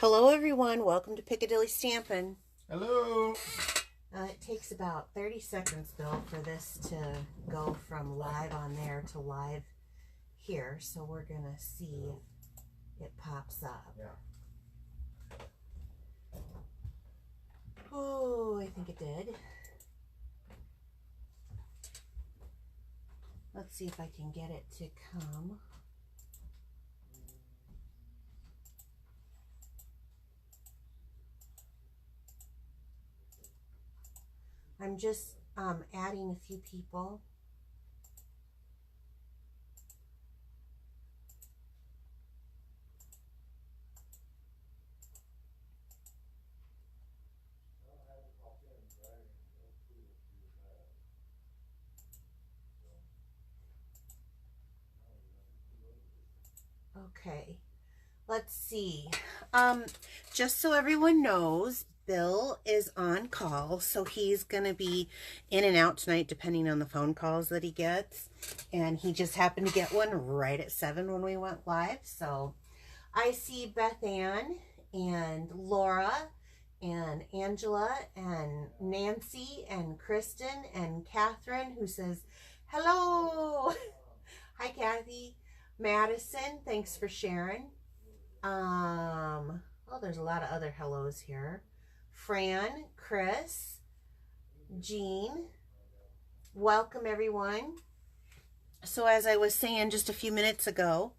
Hello everyone, welcome to Piccadilly Stampin'. Hello. It takes about 30 seconds, Bill, for this to go from live on there to live here. So we're going to see if it pops up. Yeah. Oh, I think it did. Let's see if I can get it to come. I'm just adding a few people. Okay, let's see. Just so everyone knows, Bill is on call, so he's going to be in and out tonight depending on the phone calls that he gets. And he just happened to get one right at 7 when we went live. So I see Beth Ann and Laura and Angela and Nancy and Kristen and Catherine, who says, hello. Hi, Kathy. Madison, thanks for sharing. Oh, there's a lot of other hellos here. Fran, Chris, Jean, welcome everyone. So as I was saying just a few minutes ago,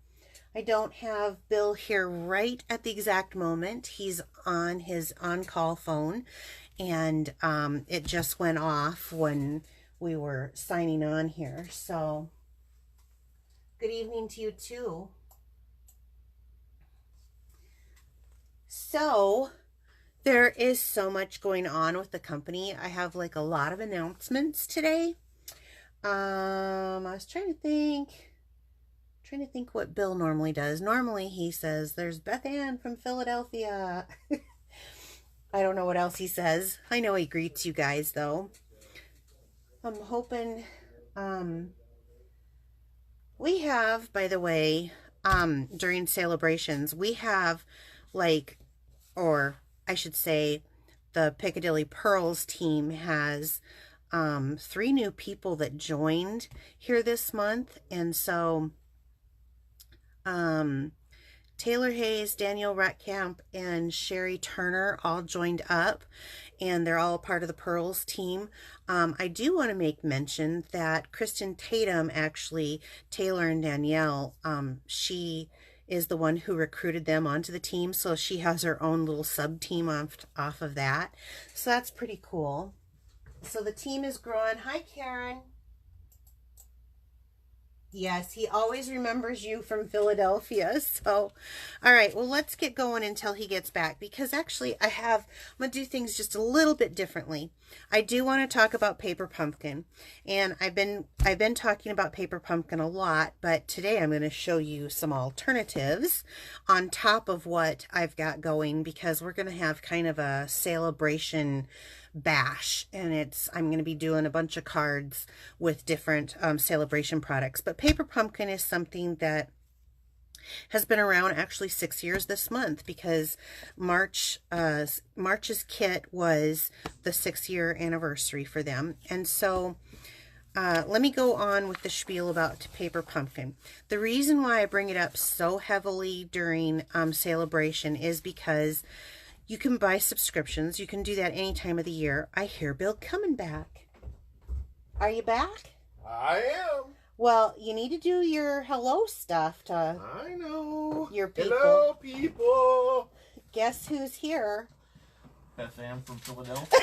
I don't have Bill here right at the exact moment. He's on his on-call phone, and it just went off when we were signing on here. So good evening to you too. So there is so much going on with the company. I have like a lot of announcements today. I was trying to think what Bill normally does. Normally he says, there's Beth Ann from Philadelphia. I don't know what else he says. I know he greets you guys though. I'm hoping, we have, by the way, during celebrations, we have like, or I should say the Piccadilly Pearls team has 3 new people that joined here this month. And so Taylor Hayes, Daniel Ratkamp, and Sherry Turner all joined up, and they're all part of the Pearls team. I do want to make mention that Kristen Tatum, actually, Taylor and Danielle, she is the one who recruited them onto the team, so she has her own little sub-team off of that. So that's pretty cool. So the team is growing. Hi, Karen. Yes, he always remembers you from Philadelphia. So, all right, well, let's get going until he gets back, because actually I'm going to do things just a little bit differently. I do want to talk about Paper Pumpkin, and I've been talking about Paper Pumpkin a lot, but today I'm going to show you some alternatives on top of what I've got going, because we're going to have kind of a celebration bash, and I'm going to be doing a bunch of cards with different celebration products. But Paper Pumpkin is something that has been around actually 6 years this month, because March's kit was the 6-year anniversary for them. And so let me go on with the spiel about Paper Pumpkin. The reason why I bring it up so heavily during celebration is because you can buy subscriptions. You can do that any time of the year. I hear Bill coming back. Are you back? I am. Well, you need to do your hello stuff to I know. Your people. Hello, people. Guess who's here? Beth Ann from Philadelphia.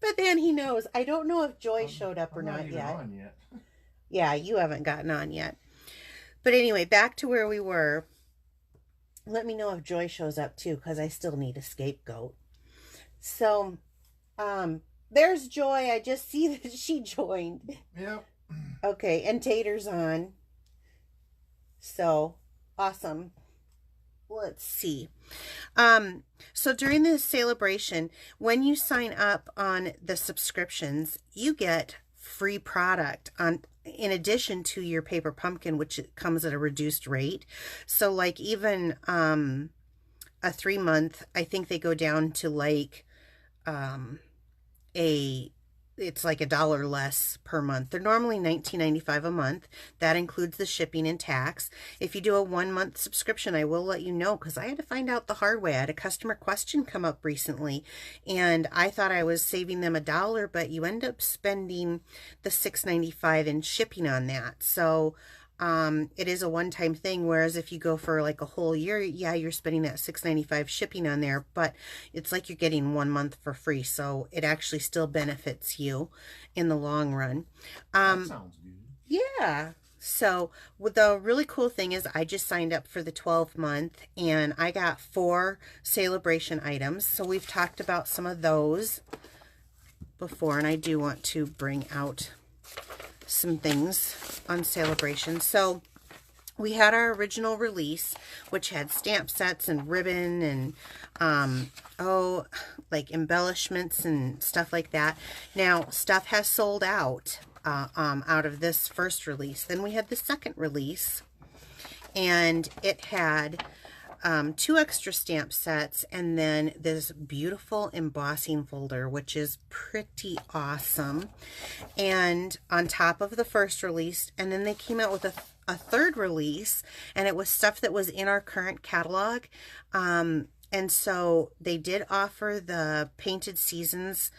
But then he knows. I don't know if Joy showed up or I'm not yet. on yet. Yeah, you haven't gotten on yet. But anyway, back to where we were. Let me know if Joy shows up too, because I still need a scapegoat. So, there's Joy. I just see that she joined. Yep. Okay, and Tater's on. So, awesome. Let's see. So during this celebration, when you sign up on the subscriptions, you get free product in addition to your Paper Pumpkin, which comes at a reduced rate. So like even a 3-month, I think they go down to like it's like $1 less per month. They're normally $19.95 a month. That includes the shipping and tax. If you do a 1-month subscription, I will let you know, because I had to find out the hard way. I had a customer question come up recently, and I thought I was saving them $1, but you end up spending the $6.95 in shipping on that. So it is a one-time thing, whereas if you go for like a whole year, yeah, you're spending that $6.95 shipping on there, but it's like you're getting 1 month for free, so it actually still benefits you in the long run. That sounds good. Yeah. So the really cool thing is I just signed up for the 12-month, and I got 4 celebration items. So we've talked about some of those before, and I do want to bring out some things on celebration. So we had our original release, which had stamp sets and ribbon and like embellishments and stuff like that. Now stuff has sold out out of this first release. Then we had the second release, and it had 2 extra stamp sets, and then this beautiful embossing folder, which is pretty awesome, and on top of the first release. And then they came out with a third release, and it was stuff that was in our current catalog. And so they did offer the Painted Seasons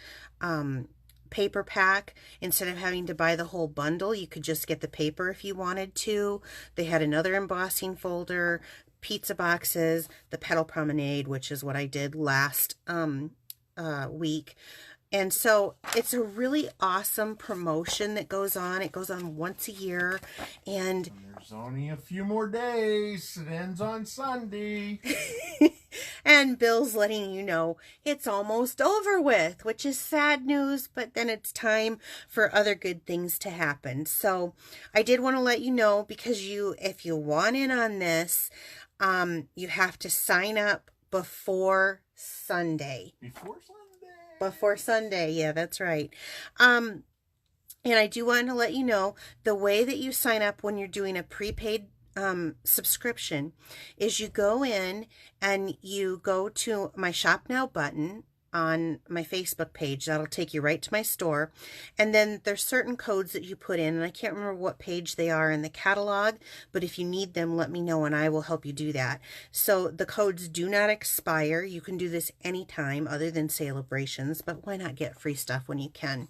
paper pack. Instead of having to buy the whole bundle, you could just get the paper if you wanted to. They had another embossing folder, pizza boxes, the Petal Promenade, which is what I did last week. And so it's a really awesome promotion that goes on. It goes on once a year, and there's only a few more days. It ends on Sunday. and Bill's letting you know it's almost over with, which is sad news, but then it's time for other good things to happen. So I did want to let you know, because if you want in on this, you have to sign up before Sunday. Before Sunday, yeah, that's right. And I do want to let you know, the way that you sign up when you're doing a prepaid subscription is you go in and you go to my Shop Now button on my Facebook page. That'll take you right to my store. And then there's certain codes that you put in, and I can't remember what page they are in the catalog, but if you need them, let me know and I will help you do that. So the codes do not expire. You can do this anytime other than celebrations, but why not get free stuff when you can?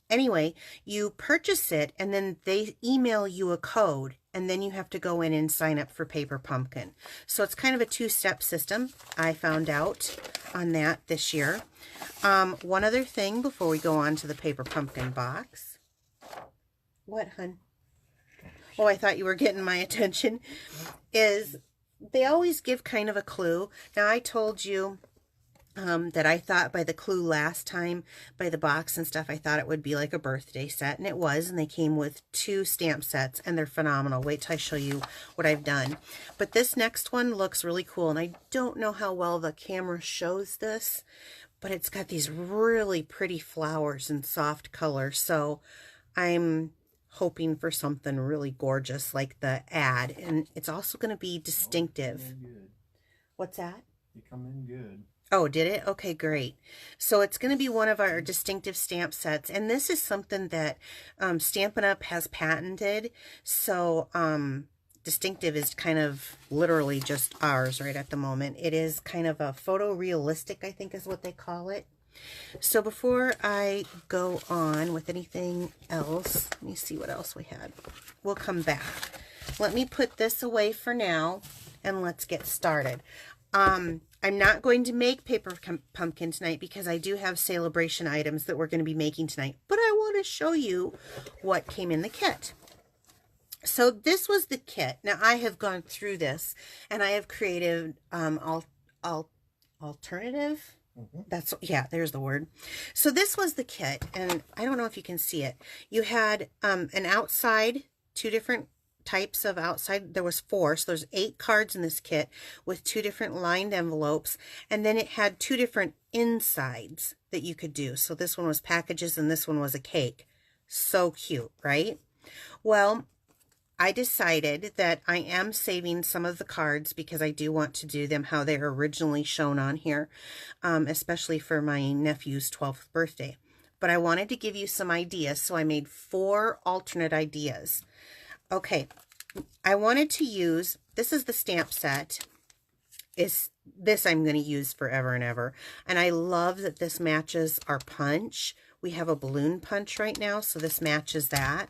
Anyway, you purchase it, and then they email you a code, and then you have to go in and sign up for Paper Pumpkin. So it's kind of a 2-step system. I found out on that this year. One other thing before we go on to the Paper Pumpkin box. What, hun? Oh, I thought you were getting my attention. Is they always give kind of a clue. Now, I told you that I thought by the clue last time, by the box and stuff, I thought it would be like a birthday set, and it was, and they came with 2 stamp sets, and they're phenomenal. Wait till I show you what I've done. But this next one looks really cool, and I don't know how well the camera shows this, but it's got these really pretty flowers and soft colors, so I'm hoping for something really gorgeous like the ad, and it's also going to be distinctive. What's that? They come in good. Oh, did it? Okay, great. So it's going to be one of our distinctive stamp sets. And this is something that Stampin' Up! Has patented. So distinctive is kind of literally just ours right at the moment. It is kind of a photorealistic, I think is what they call it. So before I go on with anything else, let me see what else we had. We'll come back. Let me put this away for now, and let's get started. I'm not going to make Paper Pumpkin tonight because I do have celebration items that we're going to be making tonight, but I want to show you what came in the kit. So this was the kit. Now I have gone through this, and I have created alternative. Yeah, there's the word. So this was the kit, and I don't know if you can see it. You had an outside, 2 different types of outside. There was 4, so there's 8 cards in this kit with 2 different lined envelopes, and then it had 2 different insides that you could do. So this one was packages and this one was a cake. So cute, right? Well, I decided that I am saving some of the cards because I do want to do them how they're originally shown on here, especially for my nephew's 12th birthday. But I wanted to give you some ideas, so I made 4 alternate ideas. Okay, I wanted to use, this is the stamp set. This I'm going to use forever and ever. And I love that this matches our punch. We have a balloon punch right now, so this matches that.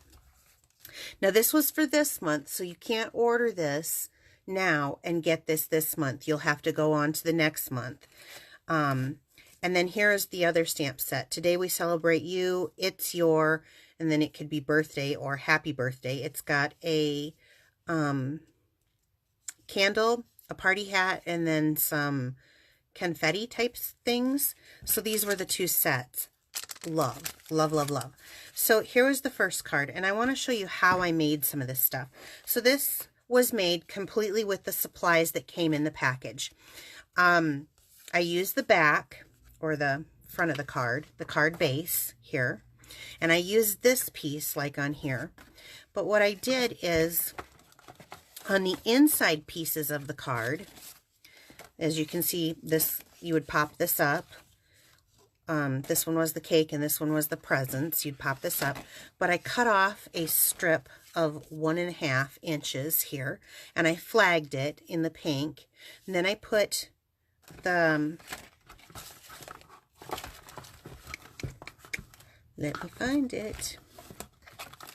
Now, this was for this month, so you can't order this now and get this month. You'll have to go on to the next month. And then here's the other stamp set. Today we celebrate you. It's your, and then it could be birthday or happy birthday. It's got a candle, a party hat, and then some confetti types things. So these were the 2 sets. Love, love, love, love. So here was the first card, and I want to show you how I made some of this stuff. So this was made completely with the supplies that came in the package. I used the back, or the front of the card base here, and I used this piece like on here. But what I did is, on the inside pieces of the card, as you can see, this, you would pop this up. This one was the cake and this one was the presents. You'd pop this up, but I cut off a strip of 1.5 inches here, and I flagged it in the pink. And then I put the, let me find it.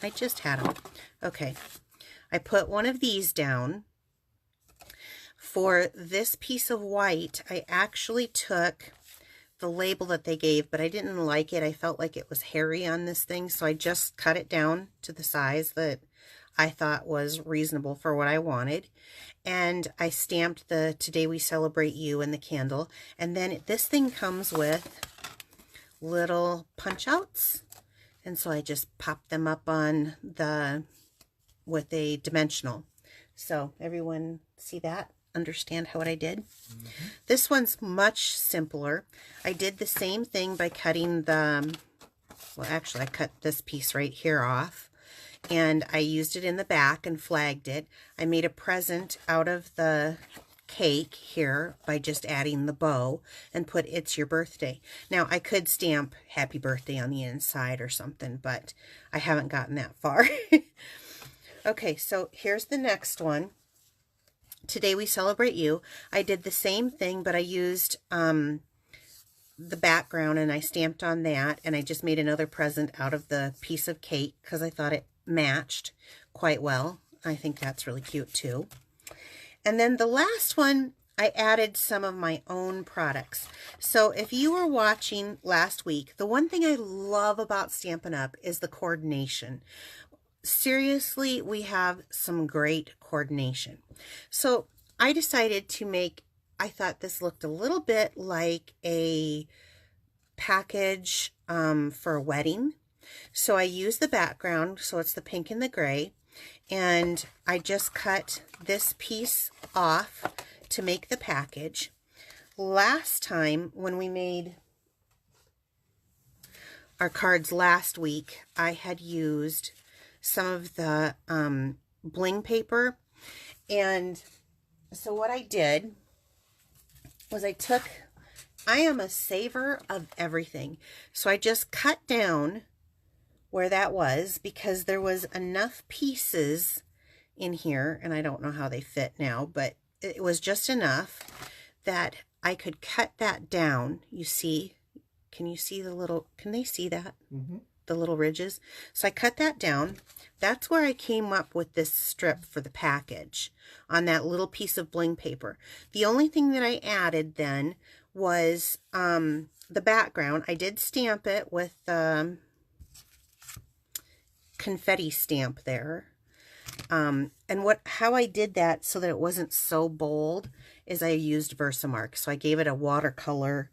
I just had them. Okay. I put one of these down. For this piece of white, I actually took the label that they gave, but I didn't like it. I felt like it was hairy on this thing, so I just cut it down to the size that I thought was reasonable for what I wanted. And I stamped the Today We Celebrate You and the candle. And then this thing comes with little punch outs. And so I just popped them up on the, with a dimensional. So everyone see that? Understand what I did? Mm-hmm. This one's much simpler. I did the same thing by cutting the, well, actually I cut this piece right here off, and I used it in the back and flagged it. I made a present out of the cake here by just adding the bow and put "It's Your Birthday." Now I could stamp "Happy Birthday" on the inside or something, but I haven't gotten that far. Okay, so here's the next one. Today We Celebrate You. I did the same thing, but I used the background and I stamped on that, and I just made another present out of the piece of cake because I thought it matched quite well. I think that's really cute too. And then the last one, I added some of my own products. So if you were watching last week, the one thing I love about Stampin' Up! Is the coordination. Seriously, we have some great coordination. So I decided to make, I thought this looked a little bit like a package for a wedding. So I used the background, so it's the pink and the gray, and I just cut this piece off to make the package. Last time when we made our cards last week, I had used some of the bling paper, and so what I did was I am a saver of everything, so I just cut down where that was because there was enough pieces in here, and I don't know how they fit now, but it was just enough that I could cut that down. You see, can you see the little, can they see that? Mm-hmm. The little ridges. So I cut that down. That's where I came up with this strip for the package on that little piece of bling paper. The only thing that I added then was the background. I did stamp it with confetti stamp there. And how I did that so that it wasn't so bold is I used Versamark. So I gave it a watercolor,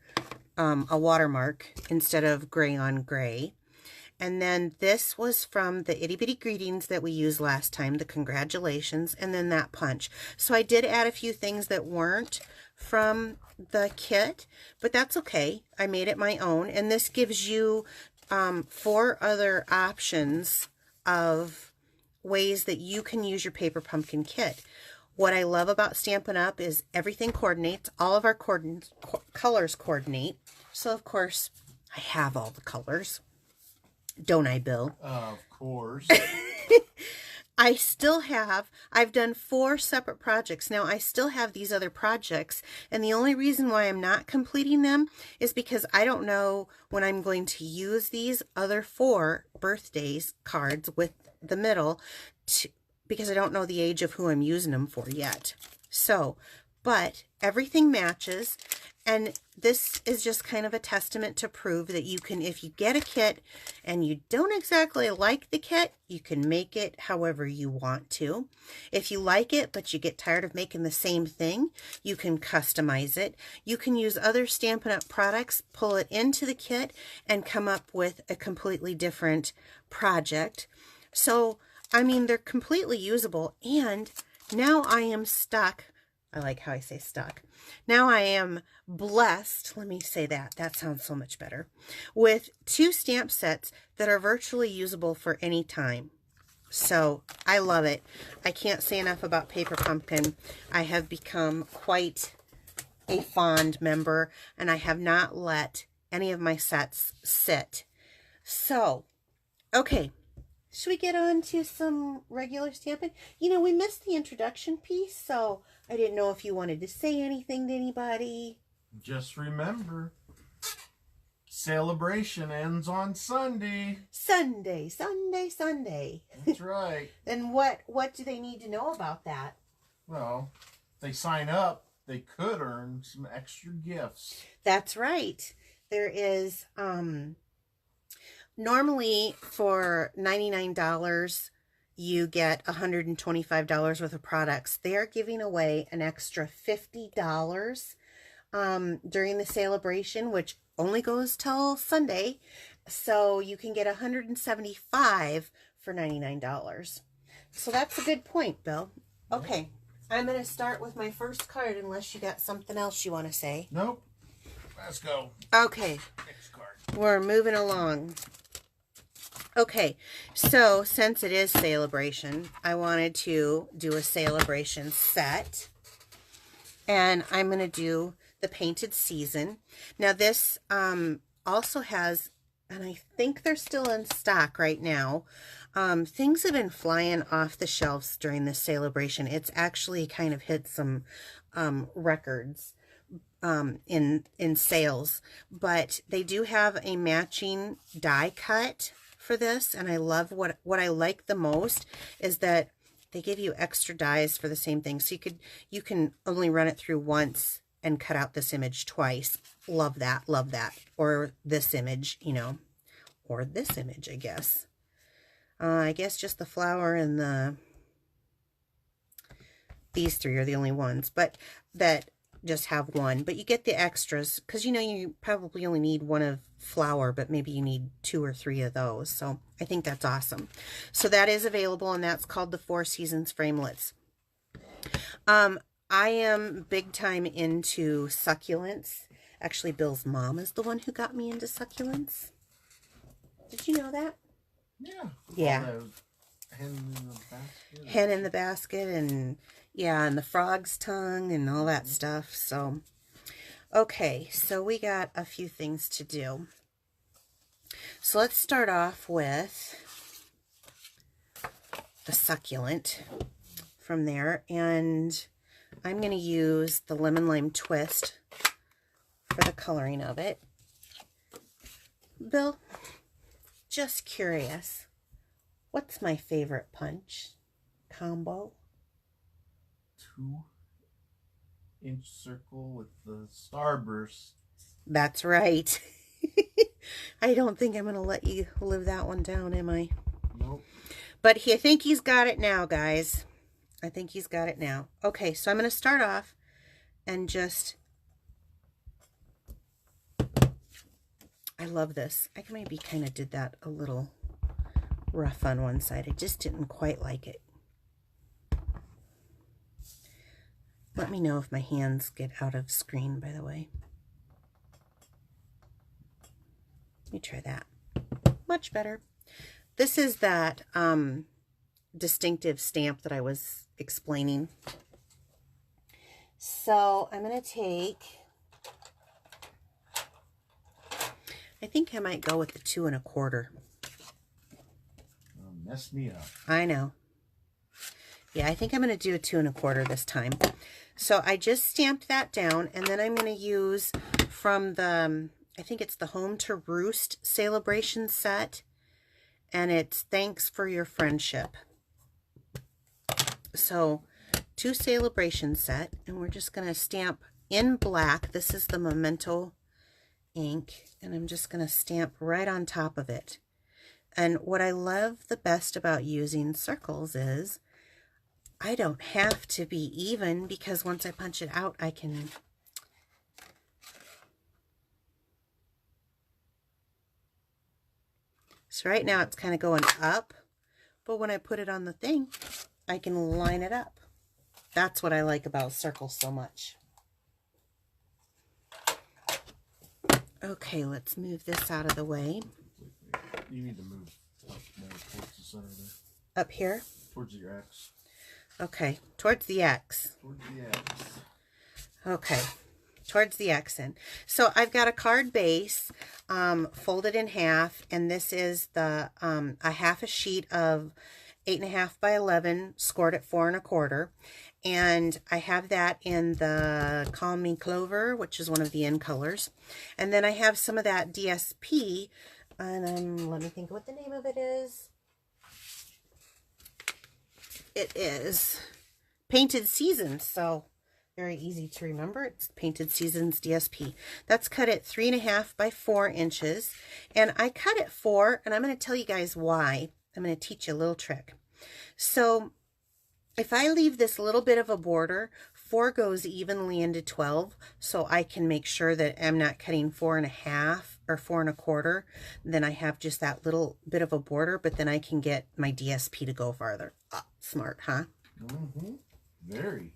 a watermark instead of gray on gray. And then this was from the Itty Bitty Greetings that we used last time, the congratulations, and then that punch. So I did add a few things that weren't from the kit, but that's okay. I made it my own, and this gives you 4 other options of ways that you can use your paper pumpkin kit. What I love about Stampin' Up! Is everything coordinates. All of our colors coordinate. So, of course, I have all the colors. Don't I, Bill? Of course. I still have, I've done 4 separate projects. Now, I still have these other projects, and the only reason why I'm not completing them is because I don't know when I'm going to use these other 4 birthdays cards with the middle, because I don't know the age of who I'm using them for yet. So, but everything matches, and this is just kind of a testament to prove that you can, if you get a kit and you don't exactly like the kit, you can make it however you want to. If you like it, but you get tired of making the same thing, you can customize it. You can use other Stampin' Up! Products, pull it into the kit, and come up with a completely different project. So, I mean, they're completely usable, and now I am stuck. I like how I say stuck. Now I am blessed, let me say that, that sounds so much better, with 2 stamp sets that are virtually usable for any time. So I love it. I can't say enough about Paper Pumpkin. I have become quite a fond member, and I have not let any of my sets sit. So, okay. Should we get on to some regular stamping? You know, we missed the introduction piece, so I didn't know if you wanted to say anything to anybody. Just remember, celebration ends on Sunday. Sunday, Sunday, Sunday. That's right. And what do they need to know about that? Well, if they sign up, they could earn some extra gifts. That's right. There is, normally for $99, you get $125 worth of products. They are giving away an extra $50 during the celebration, which only goes till Sunday. So you can get $175 for $99. So that's a good point, Bill. Okay, I'm going to start with my first card unless you got something else you want to say. Nope. Let's go. Okay. Next card. We're moving along. Okay, so since it is celebration, I wanted to do a celebration set. And I'm going to do the Painted Season. Now this also has, and I think they're still in stock right now, things have been flying off the shelves during this celebration. It's actually kind of hit some records in sales. But they do have a matching die cut for this, and I love what I like the most is that they give you extra dies for the same thing, so you can only run it through once and cut out this image twice. Love that, or this image, you know, or this image, I guess. I guess just the flower and these 3 are the only ones, but that just have one, but you get the extras because you know you probably only need one of flower, but maybe you need 2 or 3 of those. So I think that's awesome. So that is available, and that's called the 4 Seasons Framelits. I am big time into succulents. Actually, Bill's mom is the one who got me into succulents. Did you know that? Yeah. Yeah. Hen in the basket. Hen in the basket, and yeah, and the frog's tongue and all that stuff. So, okay, so we got a few things to do. So let's start off with the succulent from there, and I'm going to use the Lemon Lime Twist for the coloring of it. Bill, just curious, what's my favorite punch combo? 2-inch circle with the starburst. That's right. I don't think I'm going to let you live that one down, am I? Nope. But I think he's got it now, guys. I think he's got it now. Okay, so I'm going to start off and just... I love this. I maybe kind of did that a little rough on one side. I just didn't quite like it. Let me know if my hands get out of screen, by the way. Let me try that. Much better. This is that distinctive stamp that I was explaining. So I'm going to take, I think I might go with the 2 1/4. Mess me up. I know. Yeah, I think I'm going to do a 2 1/4 this time. So I just stamped that down, and then I'm going to use from the, I think it's the Home to Roost Celebration set, and it's Thanks for Your Friendship. So 2 celebration set, and we're just going to stamp in black. This is the Memento ink, and I'm just going to stamp right on top of it. And what I love the best about using circles is I don't have to be even, because once I punch it out, I can... So right now it's kind of going up, but when I put it on the thing, I can line it up. That's what I like about circles so much. Okay, let's move this out of the way. You need to move up more towards the center there. Up here? Towards your X. Okay, towards the X. Towards the X. Okay, towards the X in. So I've got a card base folded in half, and this is the a half a sheet of 8.5 by 11 scored at 4 1/4, and I have that in the Call Me Clover, which is one of the in colors, and then I have some of that DSP, and let me think what the name of it is. It is Painted Seasons, so very easy to remember. It's Painted Seasons DSP. That's cut at 3.5 by 4 inches, and I cut at 4, and I'm going to tell you guys why. I'm going to teach you a little trick. So if I leave this little bit of a border, 4 goes evenly into 12, so I can make sure that I'm not cutting 4.5 or 4 1/4. Then I have just that little bit of a border, but then I can get my DSP to go farther. Oh, smart, huh? Mm-hmm. Very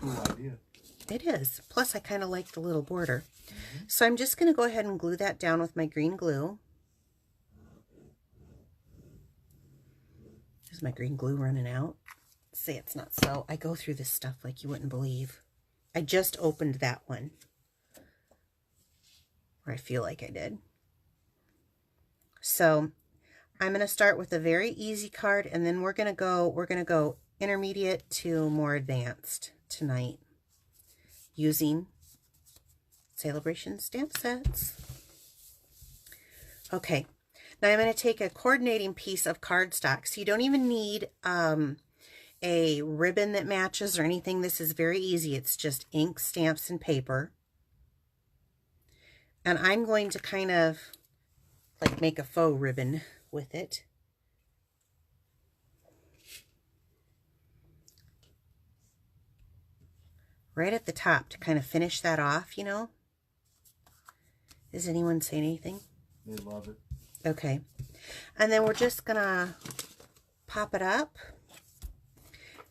cool idea. It is. Plus, I kind of like the little border. Mm-hmm. So I'm just going to go ahead and glue that down with my green glue. Is my green glue running out? Say it's not so. I go through this stuff like you wouldn't believe. I just opened that one. Or I feel like I did. So I'm going to start with a very easy card, and then we're going to go intermediate to more advanced tonight using Celebration stamp sets. Okay. Now I'm going to take a coordinating piece of cardstock. So you don't even need a ribbon that matches or anything. This is very easy. It's just ink, stamps, and paper. And I'm going to kind of like make a faux ribbon with it. Right at the top to kind of finish that off, you know. Is anyone saying anything? They love it. Okay. And then we're just going to pop it up.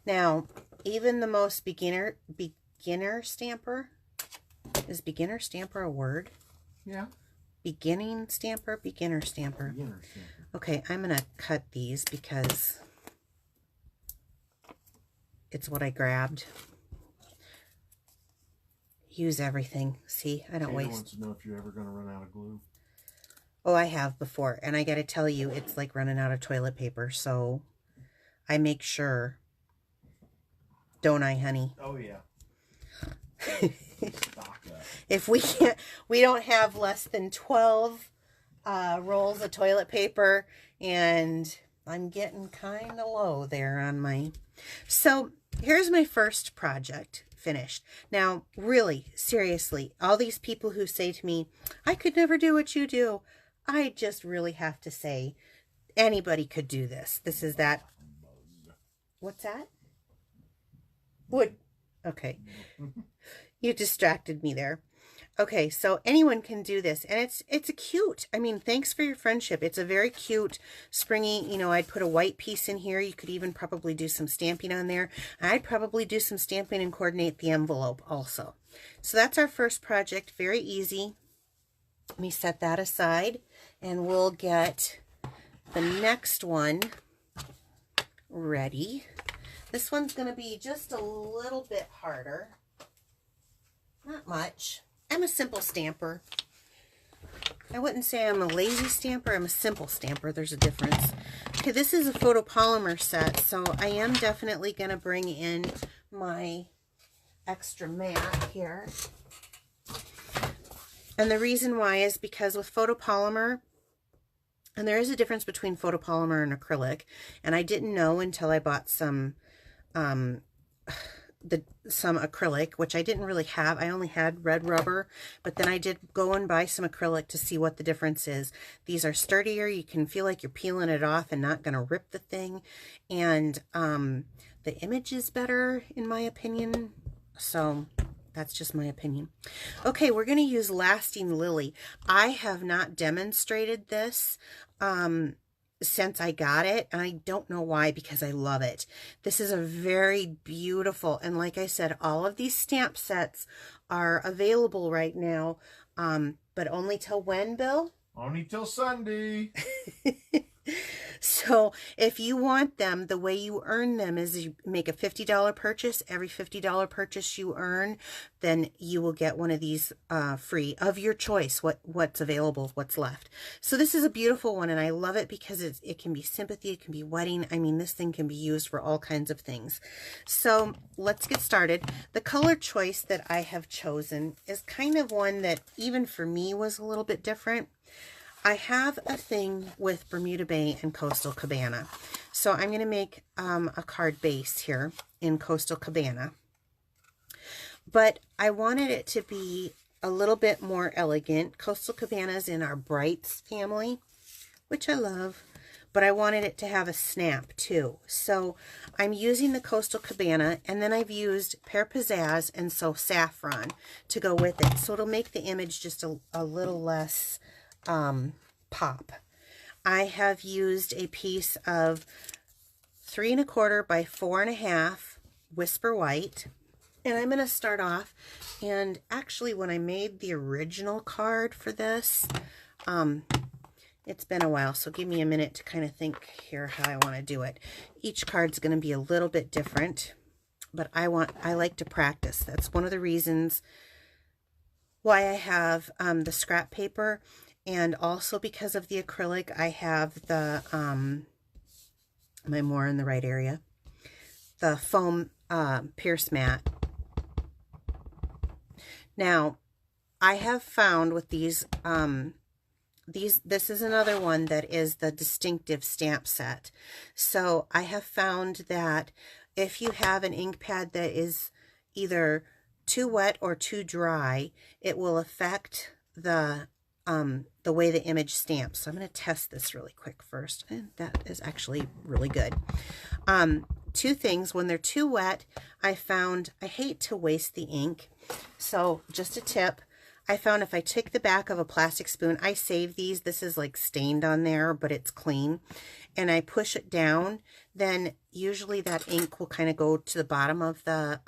Now, even the most beginner stamper, is beginner stamper a word? Yeah. Beginning stamper, beginner stamper. Beginner stamper. Okay, I'm going to cut these because it's what I grabbed. Use everything. See, I don't Kayla waste. wants to know if you're ever going to run out of glue. Oh, I have before, and I got to tell you, it's like running out of toilet paper, so I make sure. Don't I, honey? Oh, yeah. Stock up. If we don't have less than 12 rolls of toilet paper, and I'm getting kind of low there on my... So here's my first project finished. Now, really, seriously, all these people who say to me, I could never do what you do, I just really have to say, anybody could do this. This is that. What's that? What? Okay. You distracted me there. Okay, so anyone can do this, and it's a cute. I mean, thanks for your friendship. It's a very cute, springy, you know, I'd put a white piece in here. You could even probably do some stamping on there. I'd probably do some stamping and coordinate the envelope also. So that's our first project. Very easy. Let me set that aside, and we'll get the next one ready. This one's going to be just a little bit harder. Not much. I'm a simple stamper. I wouldn't say I'm a lazy stamper. I'm a simple stamper. There's a difference. Okay, this is a photopolymer set, so I am definitely going to bring in my extra mat here. And the reason why is because with photopolymer, and there is a difference between photopolymer and acrylic, and I didn't know until I bought some acrylic, which I didn't really have. I only had red rubber, but then I did go and buy some acrylic to see what the difference is. These are sturdier. You can feel like you're peeling it off and not going to rip the thing. And the image is better, in my opinion. So that's just my opinion. Okay, we're going to use Lasting Lily. I have not demonstrated this since I got it, and I don't know why, because I love it. This is a very beautiful, and like I said, all of these stamp sets are available right now, but only till when, Bill? Only till Sunday. So if you want them, the way you earn them is you make a $50 purchase. Every $50 purchase you earn, then you will get one of these free, of your choice, what's available, what's left. So this is a beautiful one, and I love it because it can be sympathy, it can be wedding. I mean, this thing can be used for all kinds of things. So let's get started. The color choice that I have chosen is kind of one that even for me was a little bit different. I have a thing with Bermuda Bay and Coastal Cabana. So I'm going to make a card base here in Coastal Cabana. But I wanted it to be a little bit more elegant. Coastal Cabana is in our Brights family, which I love. But I wanted it to have a snap too. So I'm using the Coastal Cabana, and then I've used Pear Pizzazz and So Saffron to go with it. So it'll make the image just a little less pop. I have used a piece of 3 1/4 by 4 1/2 Whisper White, and I'm going to start off. And actually, when I made the original card for this, it's been a while, so give me a minute to kind of think here how I want to do it. Each card's going to be a little bit different, but I like to practice. That's one of the reasons why I have the scrap paper. And also because of the acrylic, I have the, am I more in the right area? The foam pierce mat. Now, I have found with these, this is another one that is the distinctive stamp set. So I have found that if you have an ink pad that is either too wet or too dry, it will affect the way the image stamps. So I'm going to test this really quick first. And that is actually really good. Two things. When they're too wet, I found I hate to waste the ink. So just a tip. I found if I take the back of a plastic spoon, I save these. This is like stained on there, but it's clean. And I push it down, then usually that ink will kind of go to the bottom of the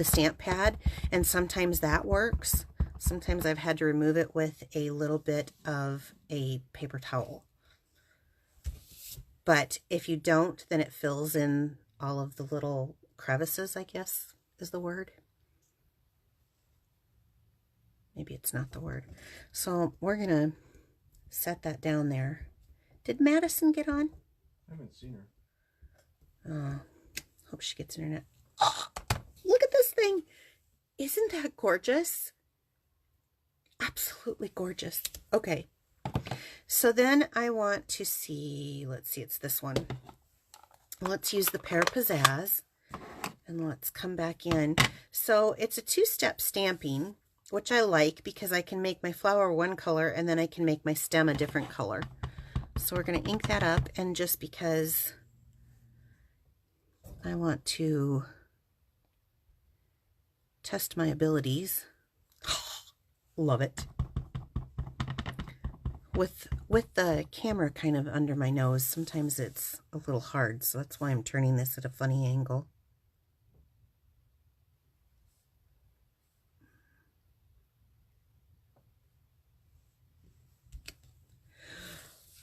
stamp pad. And sometimes that works. Sometimes I've had to remove it with a little bit of a paper towel. But if you don't, then it fills in all of the little crevices, I guess is the word. Maybe it's not the word. So we're going to set that down there. Did Madison get on? I haven't seen her. Hope she gets internet. Oh, look at this thing. Isn't that gorgeous? Absolutely gorgeous. Okay. So then I want to see, let's see, it's this one. Let's use the Pear Pizzazz and let's come back in. So it's a two-step stamping, which I like because I can make my flower one color and then I can make my stem a different color. So we're going to ink that up, and just because I want to test my abilities. Love it. With the camera kind of under my nose, sometimes it's a little hard, so that's why I'm turning this at a funny angle.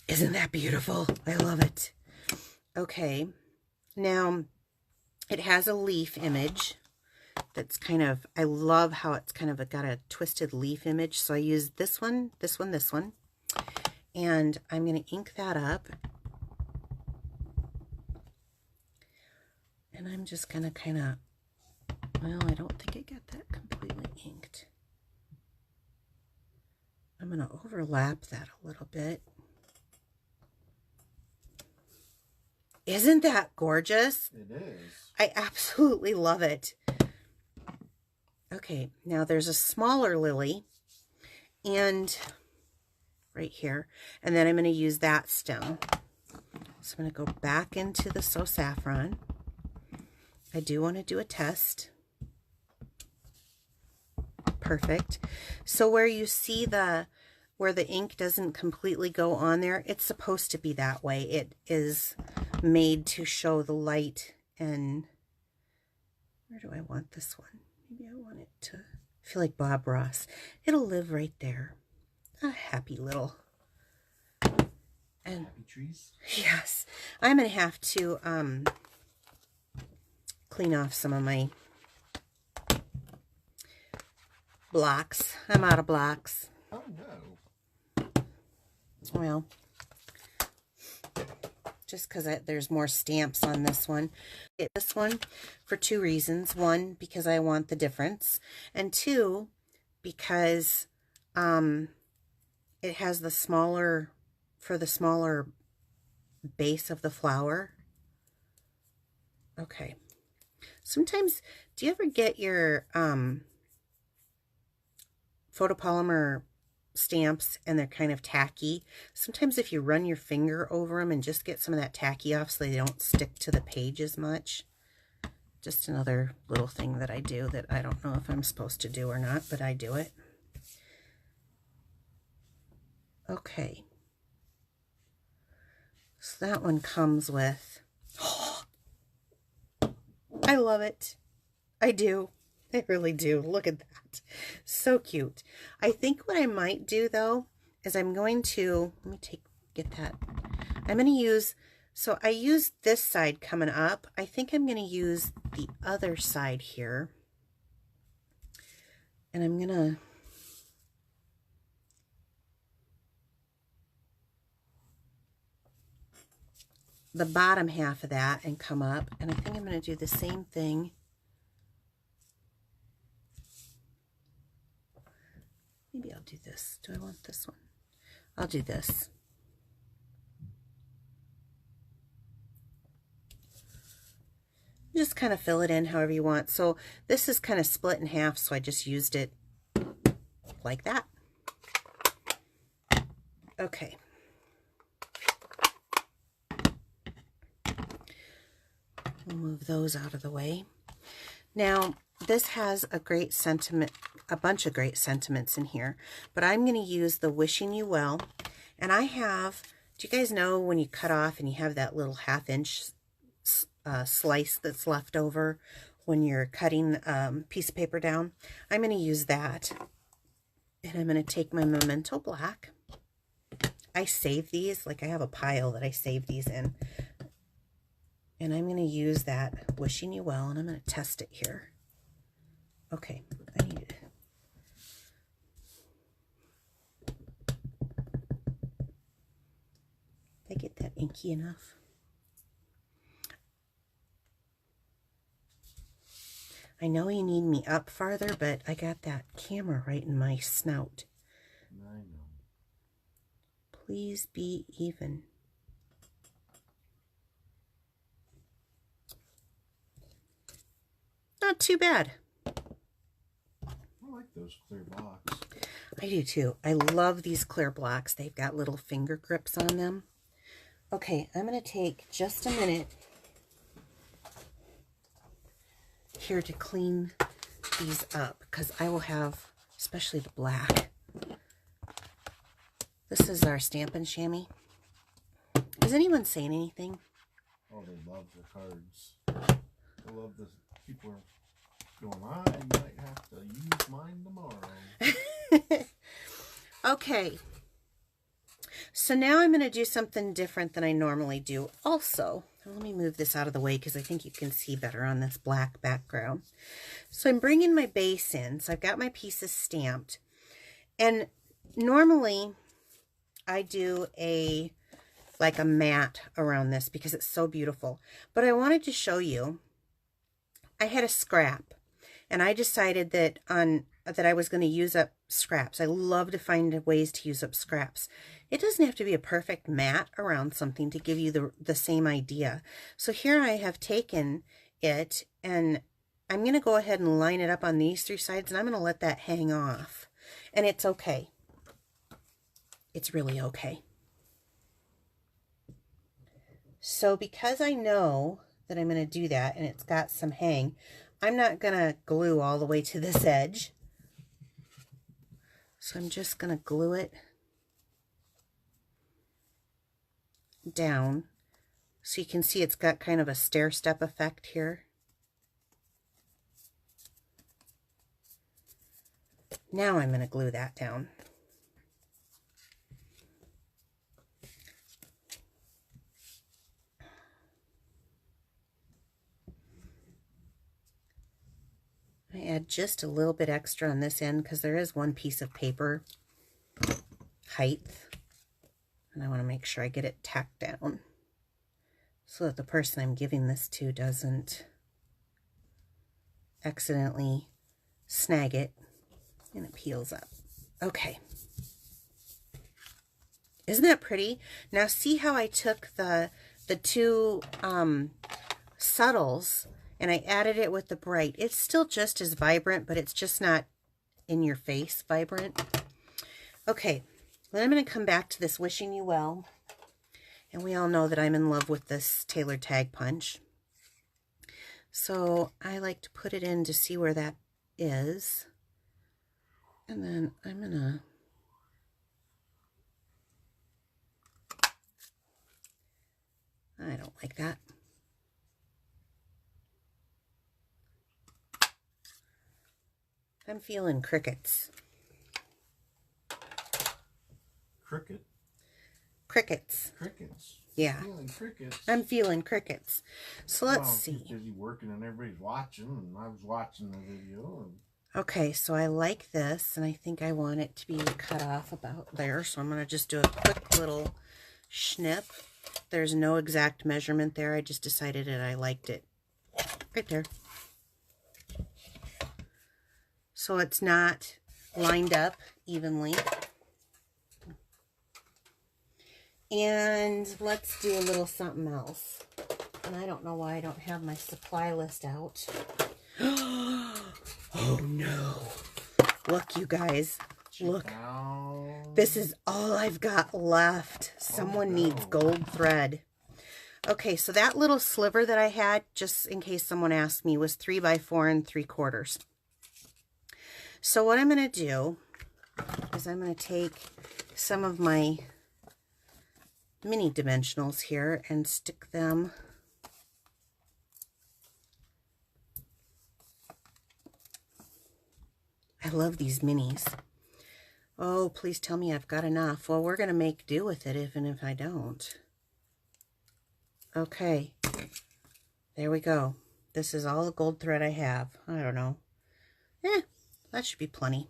Isn't that beautiful? I love it. Okay, now it has a leaf image that's kind of, I love how it's kind of got a twisted leaf image. So I use this one, this one, this one, and I'm going to ink that up. And I'm just going to kind of, well, I don't think I got that completely inked. I'm going to overlap that a little bit. Isn't that gorgeous? It is. I absolutely love it. Okay, now there's a smaller lily and right here, and then I'm going to use that stem. So I'm going to go back into the So Saffron. I do want to do a test. Perfect. So where you see where the ink doesn't completely go on there, it's supposed to be that way. It is made to show the light. And where do I want this one? Maybe I want it to feel like Bob Ross. It'll live right there. A happy little. And happy trees. Yes, I'm gonna have to clean off some of my blocks. I'm out of blocks. Oh no. Well, just because there's more stamps on this one. Get this one for two reasons. One, because I want the difference. And two, because it has the smaller, for the smaller base of the flower. Okay. Sometimes, do you ever get your photopolymer stamps and they're kind of tacky? Sometimes if you run your finger over them and just get some of that tacky off so they don't stick to the page as much. Just another little thing that I do that I don't know if I'm supposed to do or not, but I do it. Okay. So that one comes with, oh, I love it. I do. I really do. Look at that. So cute. I think what I might do though is I'm going to, let me get that. I'm going to use, so I used this side coming up. I think I'm going to use the other side here. And I'm going to, the bottom half of that and come up. And I think I'm going to do the same thing. Maybe I'll do this. Do I want this one? I'll do this. Just kind of fill it in however you want. So this is kind of split in half, so I just used it like that. Okay. We'll move those out of the way. Now, this has a great sentiment, a bunch of great sentiments in here, but I'm going to use the Wishing You Well. And I have, do you guys know when you cut off and you have that little 1/2 inch slice that's left over when you're cutting a piece of paper down? I'm going to use that. And I'm going to take my Memento Black. I save these, like I have a pile that I save these in. And I'm going to use that Wishing You Well, and I'm going to test it here. Okay, I need it. Did I get that inky enough? I know you need me up farther, but I got that camera right in my snout. I know. Please be even. Not too bad. I like those clear blocks. I do too. I love these clear blocks. They've got little finger grips on them. Okay, I'm going to take just a minute here to clean these up because I will have, especially the black. This is our Stampin' chamois. Is anyone saying anything? Oh, they love the cards. They love the people are going, I might have to use mine tomorrow. Okay. So now I'm going to do something different than I normally do. Also, Let me move this out of the way because I think you can see better on this black background. So I'm bringing my base in. So I've got my pieces stamped. And normally I do like a mat around this because it's so beautiful. But I wanted to show you, I had a scrap and I decided that I was going to use up scraps. I love to find ways to use up scraps. It doesn't have to be a perfect mat around something to give you the same idea. So here I have taken it and I'm going to go ahead and line it up on these 3 sides and I'm going to let that hang off. And it's okay. It's really okay. So because I know that I'm going to do that and it's got some hang, I'm not going to glue all the way to this edge. So I'm just going to glue it down so you can see it's got kind of a stair-step effect here. Now I'm going to glue that down. I add just a little bit extra on this end because there is one piece of paper height. And I want to make sure I get it tacked down so that the person I'm giving this to doesn't accidentally snag it and it peels up. Okay. Isn't that pretty? Now see how I took the 2 subtles and I added it with the bright. It's still just as vibrant, but it's just not in your face vibrant. Okay. Then I'm going to come back to this Wishing You Well. And we all know that I'm in love with this tailored tag punch. So I like to put it in to see where that is. And then I'm going to I don't like that. I'm feeling crickets. Cricket? Crickets. Crickets? Yeah. Feeling crickets. I'm feeling crickets. So let's see. He's busy working and everybody's watching, and I was watching the video. Okay, so I like this, and I think I want it to be cut off about there. So I'm going to just do a quick little snip. There's no exact measurement there. I just decided that I liked it. Right there. So it's not lined up evenly. And let's do a little something else. And I don't know why I don't have my supply list out. Oh no. Look, you guys. Look. This is all I've got left. Someone needs gold thread. Okay, so that little sliver that I had, just in case someone asked me, was 3 by 4 3/4. So what I'm going to do is I'm going to take some of my mini dimensionals here and stick them I love these minis. Oh, please tell me I've got enough. Well, we're going to make do with it even if I don't. Okay. There we go. This is all the gold thread I have. I don't know. That should be plenty.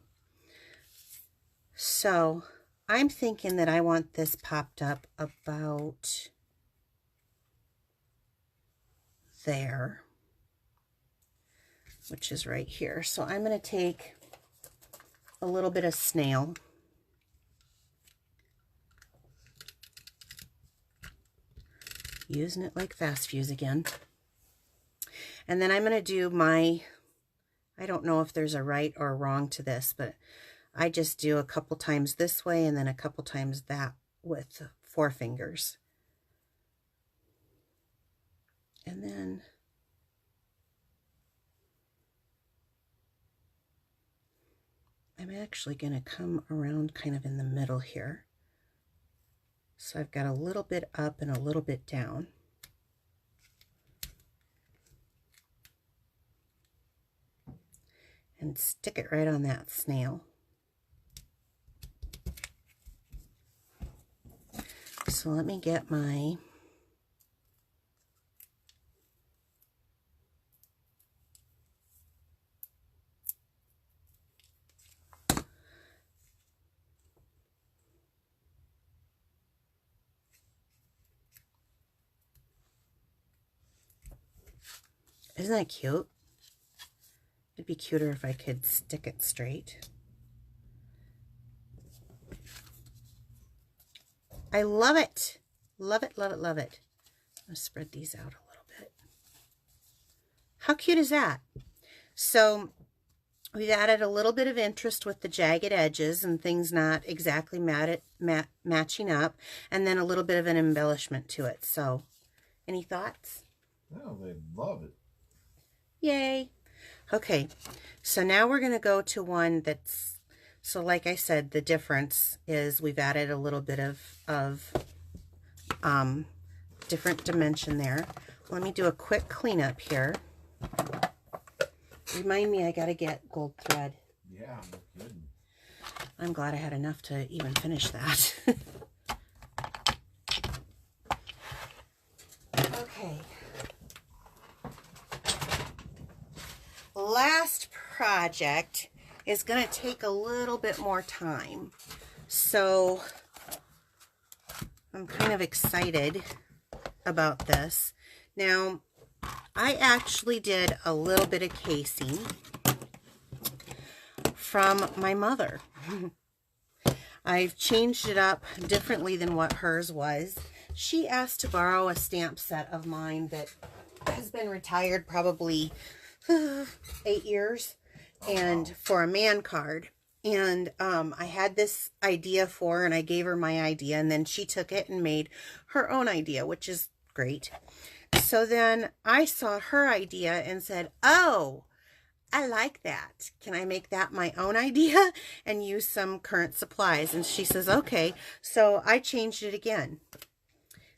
So I'm thinking that I want this popped up about there, which is right here. So I'm going to take a little bit of snail. Using it like fast fuse again. And then I'm going to do my, I don't know if there's a right or a wrong to this, but I just do a couple times this way and then a couple times that with 4 fingers. And then I'm actually going to come around kind of in the middle here. So I've got a little bit up and a little bit down. And stick it right on that snail. So let me get my Isn't that cute? It'd be cuter if I could stick it straight. I love it. Love it, love it, love it. I'm going to spread these out a little bit. How cute is that? So we've added a little bit of interest with the jagged edges and things not exactly matching up, and then a little bit of an embellishment to it. So, any thoughts? No, they love it. Yay. Okay, so now we're going to go to one that's, so like I said, the difference is we've added a little bit of different dimension there. Let me do a quick cleanup here. Remind me, I got to get gold thread. Yeah, no kidding. I'm glad I had enough to even finish that. Okay. Last project is going to take a little bit more time. So I'm kind of excited about this. Now, I actually did a little bit of casing from my mother. I've changed it up differently than what hers was. She asked to borrow a stamp set of mine that has been retired probably 8 years, and for a man card. And I had this idea for her, and I gave her my idea, and then she took it and made her own idea, which is great. So then I saw her idea and said, oh, I like that. Can I make that my own idea and use some current supplies? And she says, okay. So I changed it again.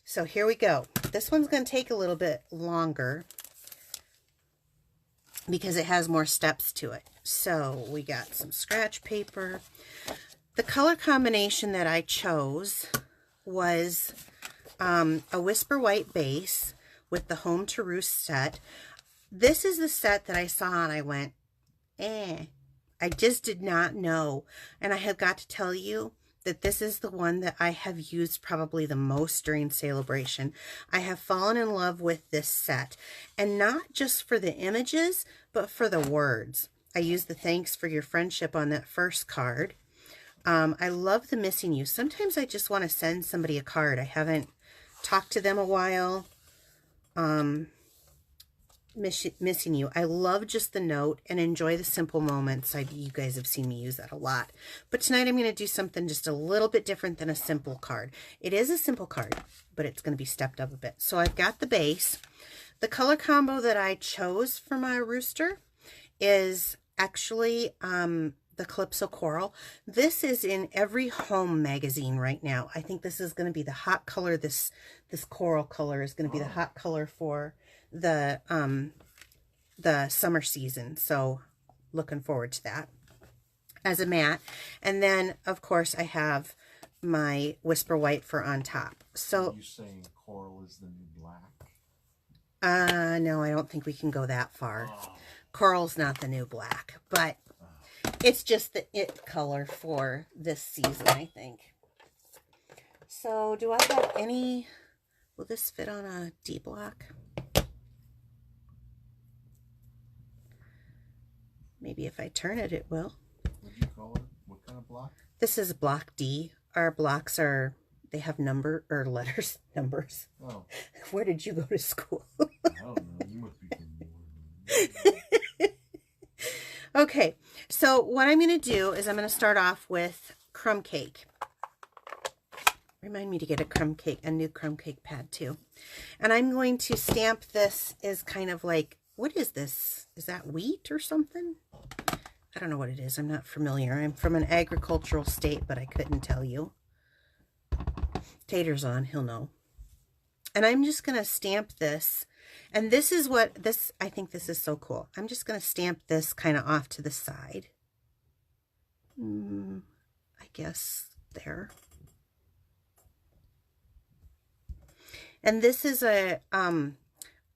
So here we go. This one's going to take a little bit longer because it has more steps to it. So we got some scratch paper. The color combination that I chose was a Whisper White base with the Home to Roost set. This is the set that I saw and I went, I just did not know. And I have got to tell you that this is the one that I have used probably the most during Celebration. I have fallen in love with this set. And not just for the images, but for the words. I used the thanks for your friendship on that first card. I love the missing you. Sometimes I just want to send somebody a card. I haven't talked to them a while. Missing you. I love just the note and enjoy the simple moments. You guys have seen me use that a lot. But tonight I'm going to do something just a little bit different than a simple card. It is a simple card, but it's going to be stepped up a bit. So I've got the base. The color combo that I chose for my rooster is actually the Calypso Coral. This is in every home magazine right now. I think this is going to be the hot color. This coral color is going to be the hot color for the summer season. So looking forward to that as a matte. And then of course I have my Whisper White for on top. So are you saying coral is the new black? No, I don't think we can go that far. Coral's not the new black, but it's just the it color for this season, I think. So do I have any, will this fit on a D block? Maybe if I turn it, it will. What do you call it? What kind of block? This is block D. Our blocks are, they have number or letters, numbers. Oh. Where did you go to school? I don't know. You must be from New Okay, so what I'm going to do is I'm going to start off with crumb cake. Remind me to get a new crumb cake pad too. And I'm going to stamp this as kind of like, what is this? Is that wheat or something? I don't know what it is. I'm not familiar. I'm from an agricultural state, but I couldn't tell you. Tater's on, he'll know. And I'm just going to stamp this. And this is what this, I think this is so cool. I'm just going to stamp this kind of off to the side. I guess there. And this is a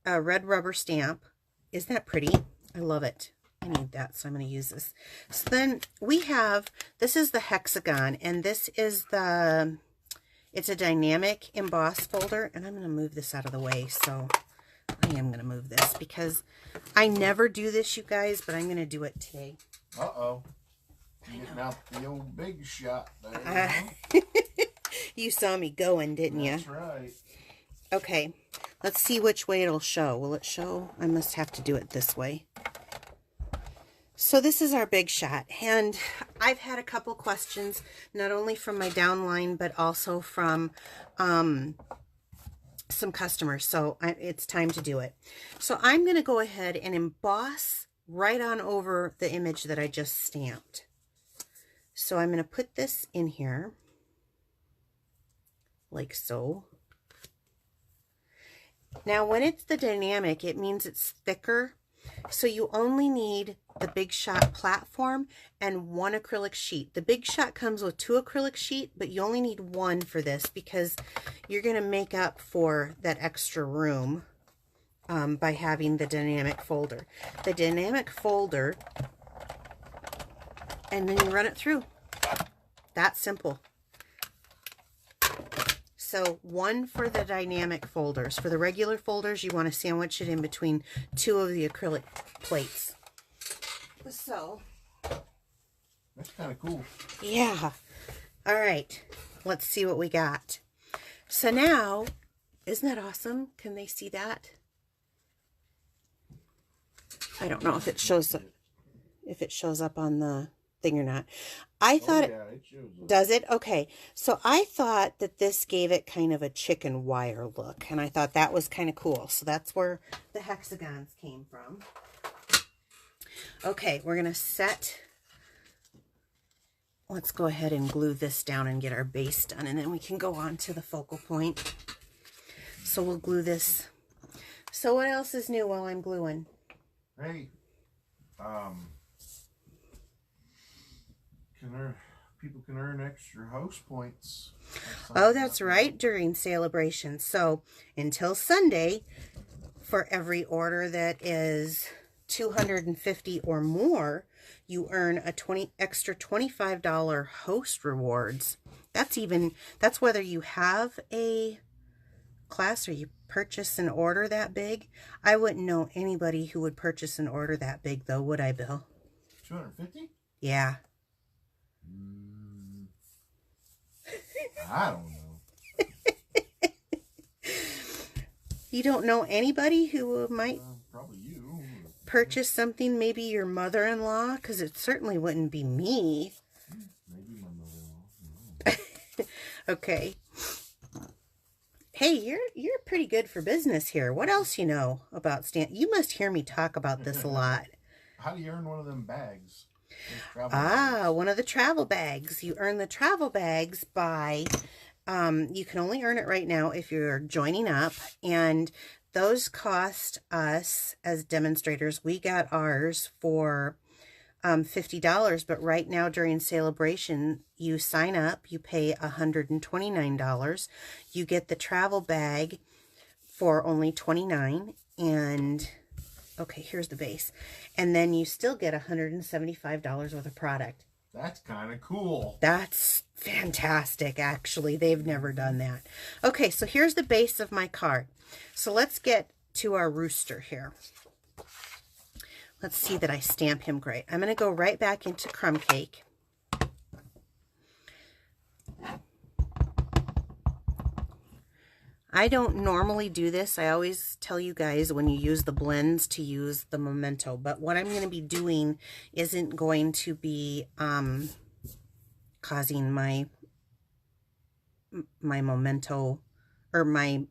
red rubber stamp. Isn't that pretty? I love it. I need that, so I'm going to use this. So then we have, this is the hexagon, and this is the, it's a dynamic emboss folder, and I'm going to move this out of the way so I am going to move this because I never do this, you guys, but I'm going to do it today. Uh-oh. Getting out the old big shot there. Huh? You saw me going, didn't you? That's right. Okay, let's see which way it'll show. Will it show? I must have to do it this way. So this is our big shot, and I've had a couple questions, not only from my downline, but also from some customers. So it's time to do it. So I'm going to go ahead and emboss right on over the image that I just stamped. So I'm going to put this in here, like so. Now, when it's the dynamic, it means it's thicker. So you only need the Big Shot platform and one acrylic sheet. The Big Shot comes with 2 acrylic sheet, but you only need 1 for this because you're going to make up for that extra room by having the dynamic folder. The dynamic folder, and then you run it through. That simple. So 1 for the dynamic folders. For the regular folders, you want to sandwich it in between 2 of the acrylic plates. So. That's kind of cool. Yeah. All right. Let's see what we got. So now, isn't that awesome? Can they see that? I don't know if it shows up on the thing or not. I thought, yeah, it shows up. Does it? Okay. So I thought that this gave it kind of a chicken wire look, and I thought that was kind of cool. So that's where the hexagons came from. Okay, we're going to set, let's go ahead and glue this down and get our base done, and then we can go on to the focal point. So we'll glue this. So what else is new while I'm gluing? Hey, people can earn extra host points. Oh, that's right, during celebration. So until Sunday, for every order that is 250 or more, you earn a extra $25 host rewards. That's whether you have a class or you purchase an order that big. I wouldn't know anybody who would purchase an order that big, though, would I, Bill? 250? Yeah. I don't know. You don't know anybody who might probably you. Purchase something, maybe your mother-in-law, because it certainly wouldn't be me. Maybe my mother-in-law. Okay. Hey, you're pretty good for business here. What else you know about Stampin'? You must hear me talk about this a lot. How do you earn one of them bags? One of the travel bags. You earn the travel bags by, you can only earn it right now if you're joining up, and those cost us as demonstrators. We got ours for $50, but right now during celebration, you sign up, you pay $129. You get the travel bag for only $29, and okay, here's the base. And then you still get $175 worth of product. That's kind of cool. That's fantastic, actually. They've never done that. Okay, so here's the base of my card. So let's get to our rooster here. Let's see that I stamp him great. I'm going to go right back into crumb cake. I don't normally do this. I always tell you guys when you use the blends to use the memento. But what I'm going to be doing isn't going to be causing my memento, or my,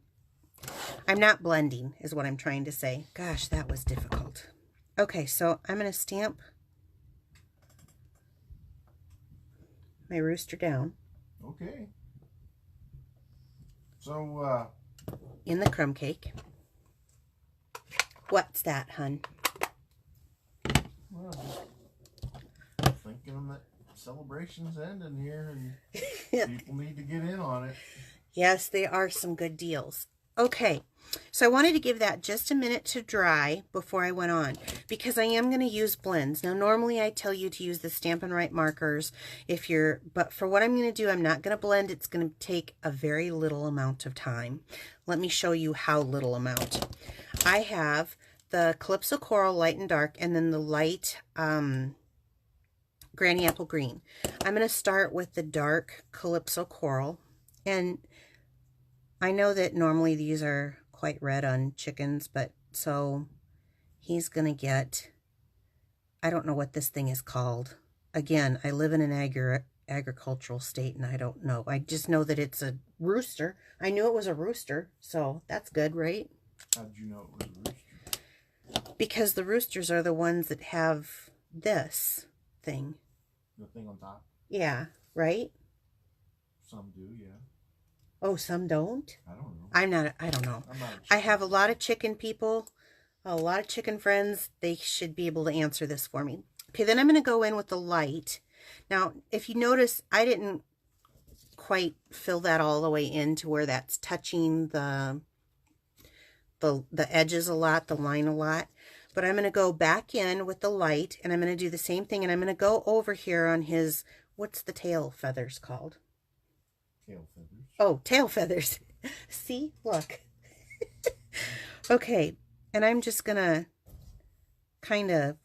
I'm not blending is what I'm trying to say. Gosh, that was difficult. Okay, so I'm going to stamp my rooster down. Okay. So, in the crumb cake. What's that, hun? Well, just thinking that celebration's ending here and people need to get in on it. Yes, there are some good deals. Okay, so I wanted to give that just a minute to dry before I went on, because I am going to use blends. Now, normally I tell you to use the Stampin' Right markers but for what I'm going to do, I'm not going to blend. It's going to take a very little amount of time. Let me show you how little amount. I have the Calypso Coral Light and Dark, and then the light Granny Apple Green. I'm going to start with the dark Calypso Coral. And I know that normally these are quite red on chickens, but so he's going to get, I don't know what this thing is called. Again, I live in an agricultural state and I don't know. I just know that it's a rooster. I knew it was a rooster, so that's good, right? How did you know it was a rooster? Because the roosters are the ones that have this thing. The thing on top? Yeah, right? Some do, yeah. Oh, some don't? I don't know. I don't know. I'm not I have a lot of chicken people, a lot of chicken friends. They should be able to answer this for me. Okay, then I'm going to go in with the light. Now, if you notice, I didn't quite fill that all the way in to where that's touching the edges a lot, the line a lot. But I'm going to go back in with the light, and I'm going to do the same thing, and I'm going to go over here on his, what's the tail feathers called? Tail feathers. Oh, tail feathers. See? Look. Okay, and I'm just going to kind of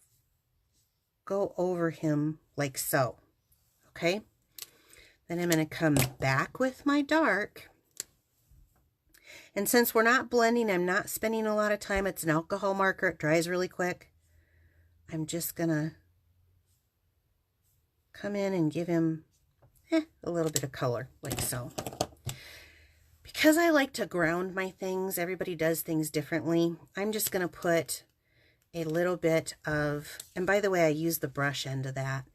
go over him like so. Okay? Then I'm going to come back with my dark. And since we're not blending, I'm not spending a lot of time. It's an alcohol marker. It dries really quick. I'm just going to come in and give him a little bit of color, like so. Because I like to ground my things, everybody does things differently. I'm just going to put a little bit of, and by the way, I use the brush end of that.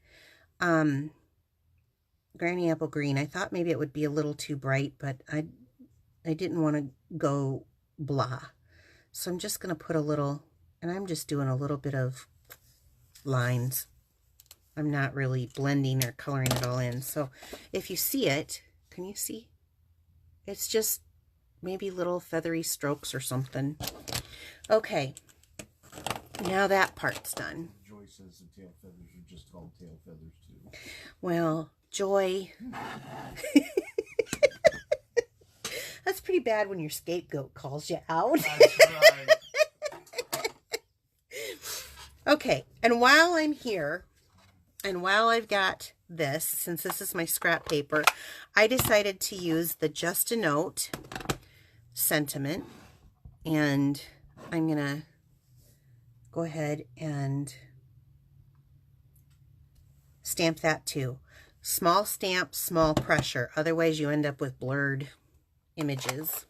Granny Apple Green. I thought maybe it would be a little too bright, but I didn't want to go blah. So I'm just going to put a little, and I'm just doing a little bit of lines. I'm not really blending or coloring it all in. So if you see it, can you see? It's just maybe little feathery strokes or something. Okay. Now that part's done. Joy says the tail feathers are just called tail feathers too. Well, Joy. That's pretty bad when your scapegoat calls you out. That's right. Okay, and while I'm here, and while I've got this, since this is my scrap paper, I decided to use the Just a Note sentiment, and I'm going to go ahead and stamp that too. Small stamp, small pressure. Otherwise, you end up with blurred images.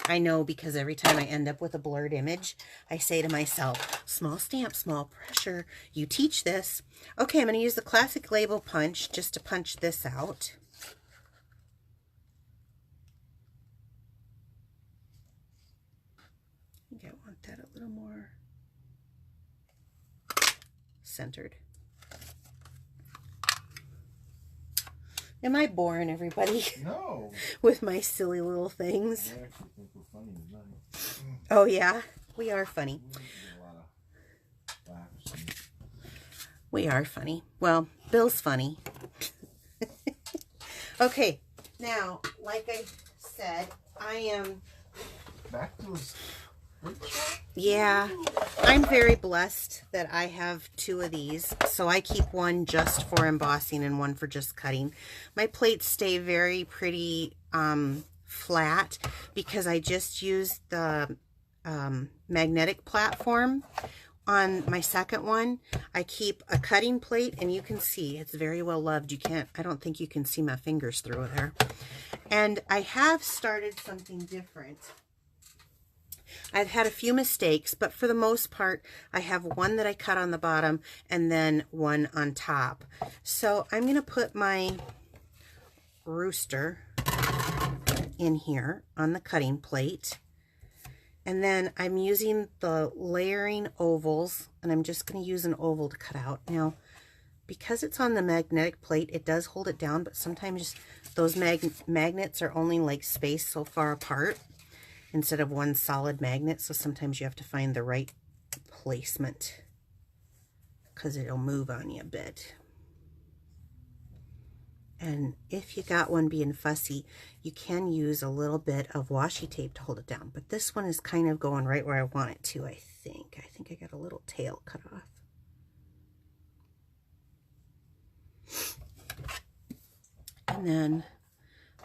I know, because every time I end up with a blurred image, I say to myself, small stamp, small pressure. You teach this. Okay, I'm going to use the classic label punch just to punch this out. I think I want that a little more centered. Am I boring everybody? No. With my silly little things? I actually think we're funny tonight. Oh yeah, we are funny. We get a lot of laughs. We are funny. Well, Bill's funny. Okay, now, like I said, I am... Back to this. Yeah, I'm very blessed that I have two of these. So I keep one just for embossing and one for just cutting. My plates stay very pretty flat because I just used the magnetic platform on my second one. I keep a cutting plate, and you can see it's very well loved. I don't think you can see my fingers through there. And I have started something different. I've had a few mistakes, but for the most part, I have one that I cut on the bottom and then one on top. So I'm going to put my rooster in here on the cutting plate. And then I'm using the layering ovals, and I'm just going to use an oval to cut out. Now, because it's on the magnetic plate, it does hold it down, but sometimes those magnets are only like spaced so far apart instead of one solid magnet, so sometimes you have to find the right placement because it'll move on you a bit. And if you got one being fussy, you can use a little bit of washi tape to hold it down. But this one is kind of going right where I want it to, I think. I think I got a little tail cut off. And then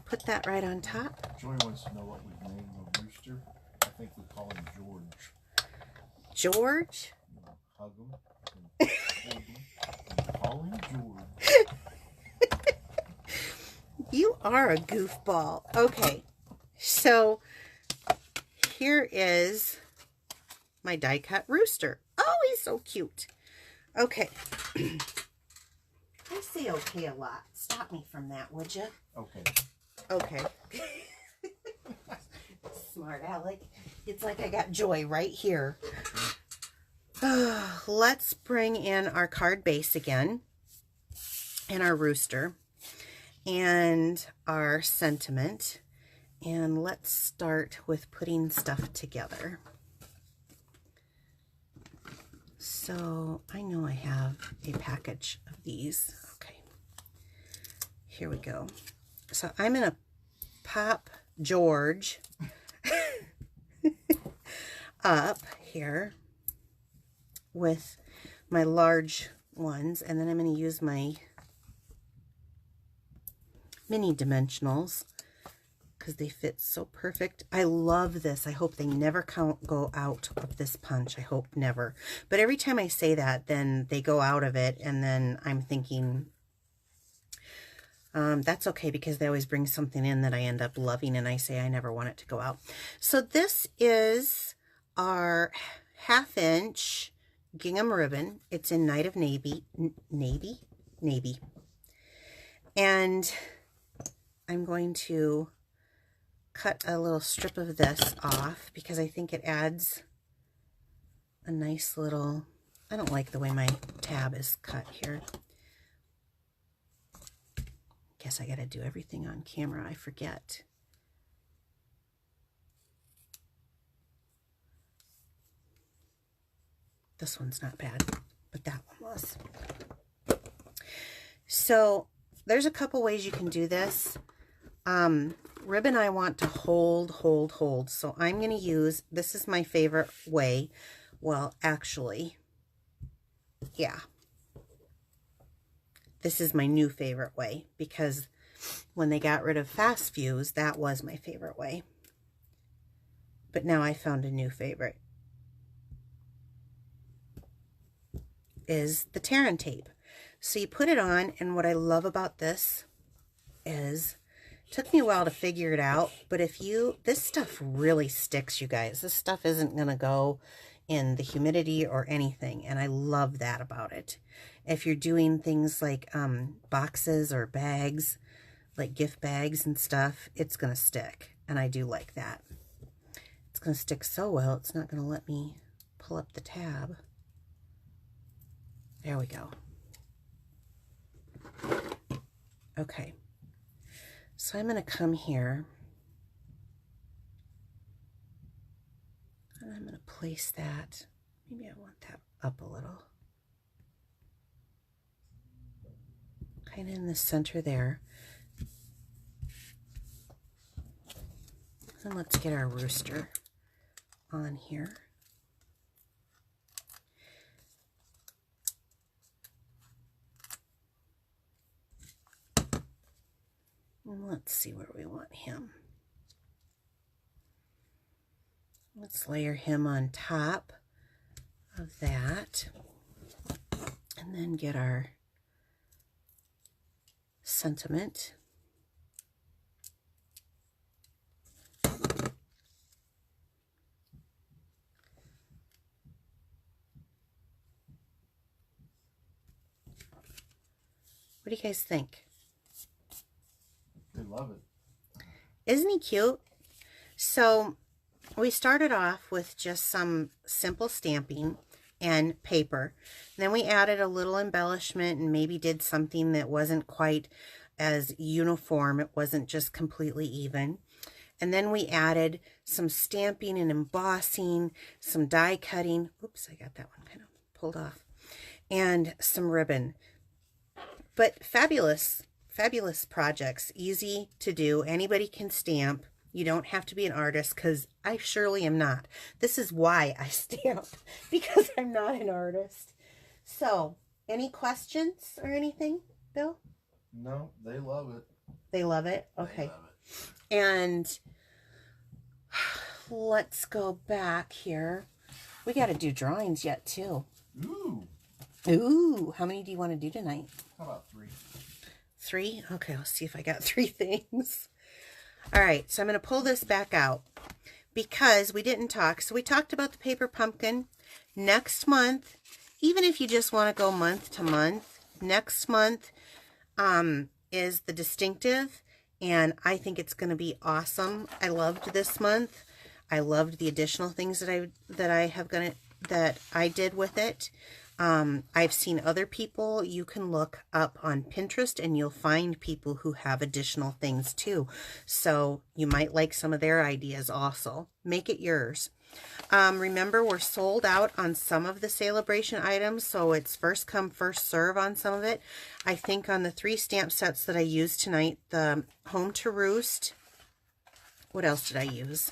put that right on top. Joy wants to know what we name the rooster. I think we call him George. George? Hug him and hold him and call him George. You are a goofball. Okay, so here is my die cut rooster. Oh, he's so cute. Okay. I say okay a lot. Stop me from that, would you? Okay. Okay. Smart Alec. It's like I got Joy right here. Let's bring in our card base again. And our rooster. And our sentiment. And let's start with putting stuff together. So I know I have a package of these. Okay. Here we go. So I'm going to pop George up here with my large ones. And then I'm going to use my mini dimensionals because they fit so perfect. I love this. I hope they never go out of this punch. I hope never. But every time I say that, then they go out of it, and then I'm thinking, that's okay, because they always bring something in that I end up loving, and I say I never want it to go out. So this is our 1/2 inch gingham ribbon. It's in Night of Navy. Navy. And I'm going to cut a little strip of this off because I think it adds a nice little, I don't like the way my tab is cut here. Guess I gotta do everything on camera, I forget. This one's not bad, but that one was. So there's a couple ways you can do this. Ribbon I want to hold. So I'm going to use, this is my favorite way. Well, actually, yeah. This is my new favorite way because when they got rid of fast fuse, that was my favorite way. But now I found a new favorite. Is the Terran tape. So you put it on, and what I love about this is, it took me a while to figure it out, but this stuff really sticks, you guys. This stuff isn't going to go in the humidity or anything, and I love that about it. If you're doing things like boxes or bags, like gift bags and stuff, it's going to stick, and I do like that. It's going to stick so well, it's not going to let me pull up the tab. There we go. Okay, so I'm going to come here and I'm going to place that. Maybe I want that up a little. Kind of in the center there. And let's get our rooster on here. And let's see where we want him. Let's layer him on top of that. And then get our sentiment. What do you guys think? They love it. Isn't he cute? So we started off with just some simple stamping and paper. Then we added a little embellishment and maybe did something that wasn't quite as uniform. It wasn't just completely even. And then we added some stamping and embossing, some die cutting. Oops, I got that one kind of pulled off. And some ribbon. But fabulous fabulous projects, easy to do. Anybody can stamp. You don't have to be an artist, because I surely am not. This is why I stamp, because I'm not an artist. So, any questions or anything, Bill? No, they love it. They love it? Okay. They love it. And let's go back here. We got to do drawings yet, too. Ooh. Ooh, how many do you want to do tonight? How about 3? 3? Okay, let's see if I got 3 things. All right, so I'm going to pull this back out because we didn't talk. So we talked about the paper pumpkin. Next month, even if you just want to go month to month, next month is the distinctive, and I think it's going to be awesome. I loved this month. I loved the additional things that I did with it. I've seen other people. You can look up on Pinterest and you'll find people who have additional things too. So you might like some of their ideas also. Make it yours. Remember, we're sold out on some of the Celebration items, so it's first come, first serve on some of it. I think on the 3 stamp sets that I used tonight, the Home to Roost. What else did I use?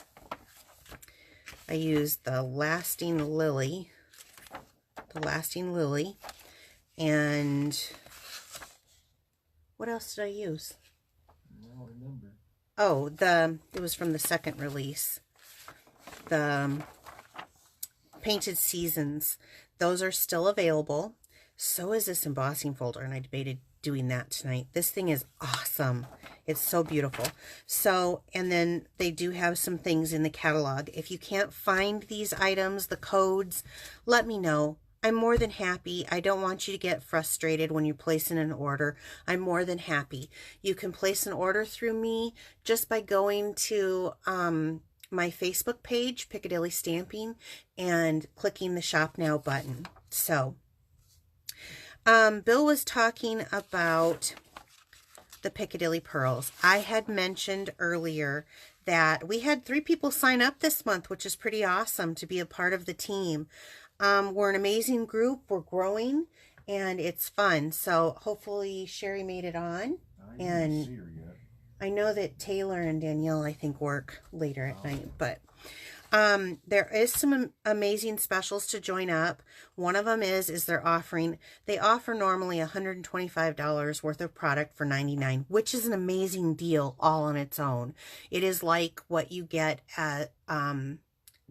I used the Lasting Lily. And what else did I use? I don't remember. Oh, it was from the second release. The Painted Seasons. Those are still available. So is this embossing folder, and I debated doing that tonight. This thing is awesome. It's so beautiful. So, and then they do have some things in the catalog. If you can't find these items, the codes, let me know. I'm more than happy. I don't want you to get frustrated when you're placing an order. I'm more than happy. You can place an order through me just by going to my Facebook page, Piccadilly Stamping, and clicking the Shop Now button. So, Bill was talking about the Piccadilly Pearls. I had mentioned earlier that we had 3 people sign up this month, which is pretty awesome to be a part of the team. We're an amazing group. We're growing, and it's fun. So hopefully Sherry made it on. I didn't see her yet. I know that Taylor and Danielle, I think, work later at night. But there is some amazing specials to join up. One of them is they offer normally $125 worth of product for $99, which is an amazing deal all on its own. It is like what you get at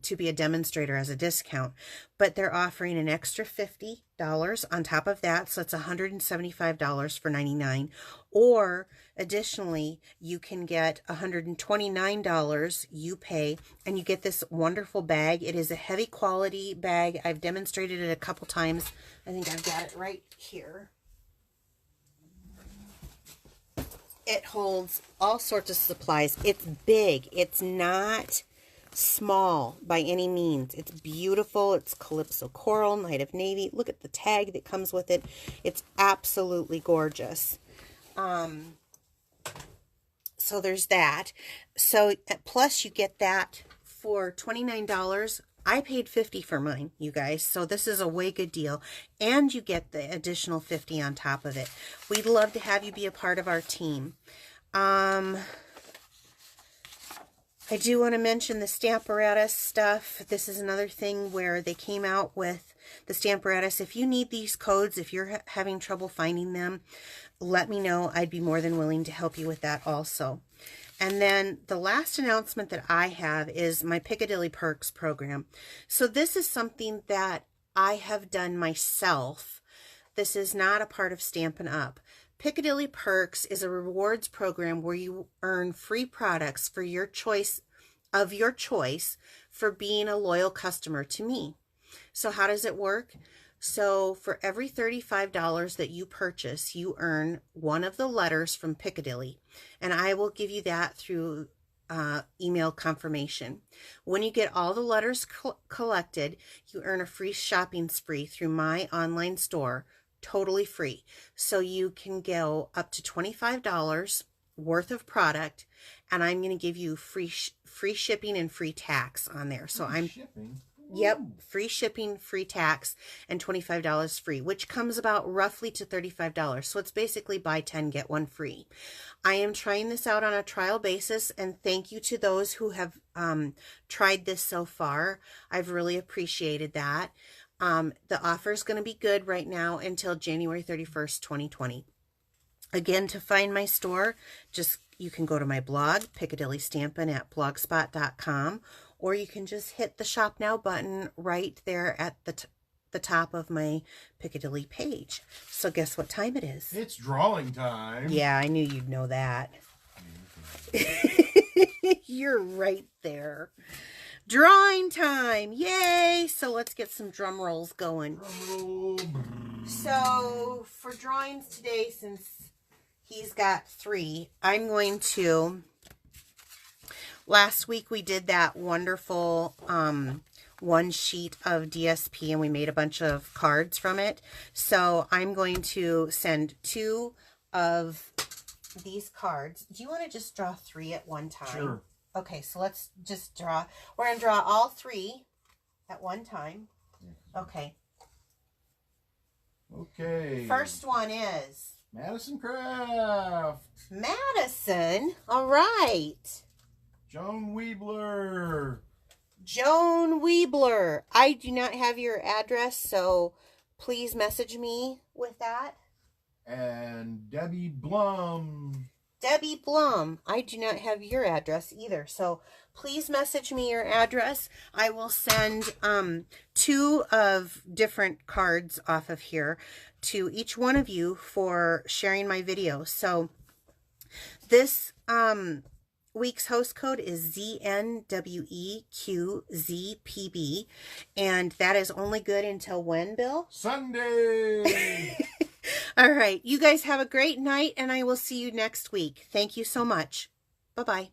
to be a demonstrator as a discount, but they're offering an extra $50 on top of that, so it's $175 for $99. Or additionally, you can get $129 you pay, and you get this wonderful bag. It is a heavy quality bag. I've demonstrated it a couple times. I think I've got it right here. It holds all sorts of supplies. It's big. It's not small by any means. It's beautiful. It's Calypso Coral, Night of Navy. Look at the tag that comes with it. It's absolutely gorgeous. So there's that. So plus you get that for $29. I paid $50 for mine, you guys. So this is a way good deal. And you get the additional $50 on top of it. We'd love to have you be a part of our team. I do want to mention the Stamparatus stuff. This is another thing where they came out with the Stamparatus. If you need these codes, if you're having trouble finding them, let me know. I'd be more than willing to help you with that also. And then the last announcement that I have is my Piccadilly Perks program. So this is something that I have done myself. This is not a part of Stampin' Up! Piccadilly Perks is a rewards program where you earn free products for your choice for being a loyal customer to me. So how does it work? So for every $35 that you purchase, you earn one of the letters from Piccadilly, and I will give you that through email confirmation. When you get all the letters collected, you earn a free shopping spree through my online store. Totally free. So you can go up to $25 worth of product, and I'm going to give you free shipping and free tax on there. So Free shipping? Yep, free shipping, free tax, and $25 free, which comes about roughly to $35. So it's basically buy 10, get 1 free. I am trying this out on a trial basis, and thank you to those who have tried this so far. I've really appreciated that. The offer is going to be good right now until January 31st, 2020. Again, to find my store, you can go to my blog, Piccadilly Stampin' at blogspot.com, or you can just hit the Shop Now button right there at the top of my Piccadilly page. So guess what time it is? It's drawing time. Yeah, I knew you'd know that. You're right there. Drawing time. Yay! So let's get some drum rolls going. Drum roll. So for drawings today, since he's got 3, I'm going to... Last week we did that wonderful 1 sheet of DSP and we made a bunch of cards from it. So I'm going to send 2 of these cards. Do you want to just draw 3 at one time? Sure. Okay, so let's just draw. We're going to draw all 3 at one time. Okay. Okay. First one is... Madison Craft. Madison. All right. Joan Weebler. Joan Weebler. I do not have your address, so please message me with that. And Debbie Blum. Debbie Blum. I do not have your address either, so please message me your address. I will send 2 of different cards off of here to each one of you for sharing my video. So this week's host code is ZNWEQZPB, and that is only good until when, Bill? Sunday. All right. You guys have a great night, and I will see you next week. Thank you so much. Bye-bye.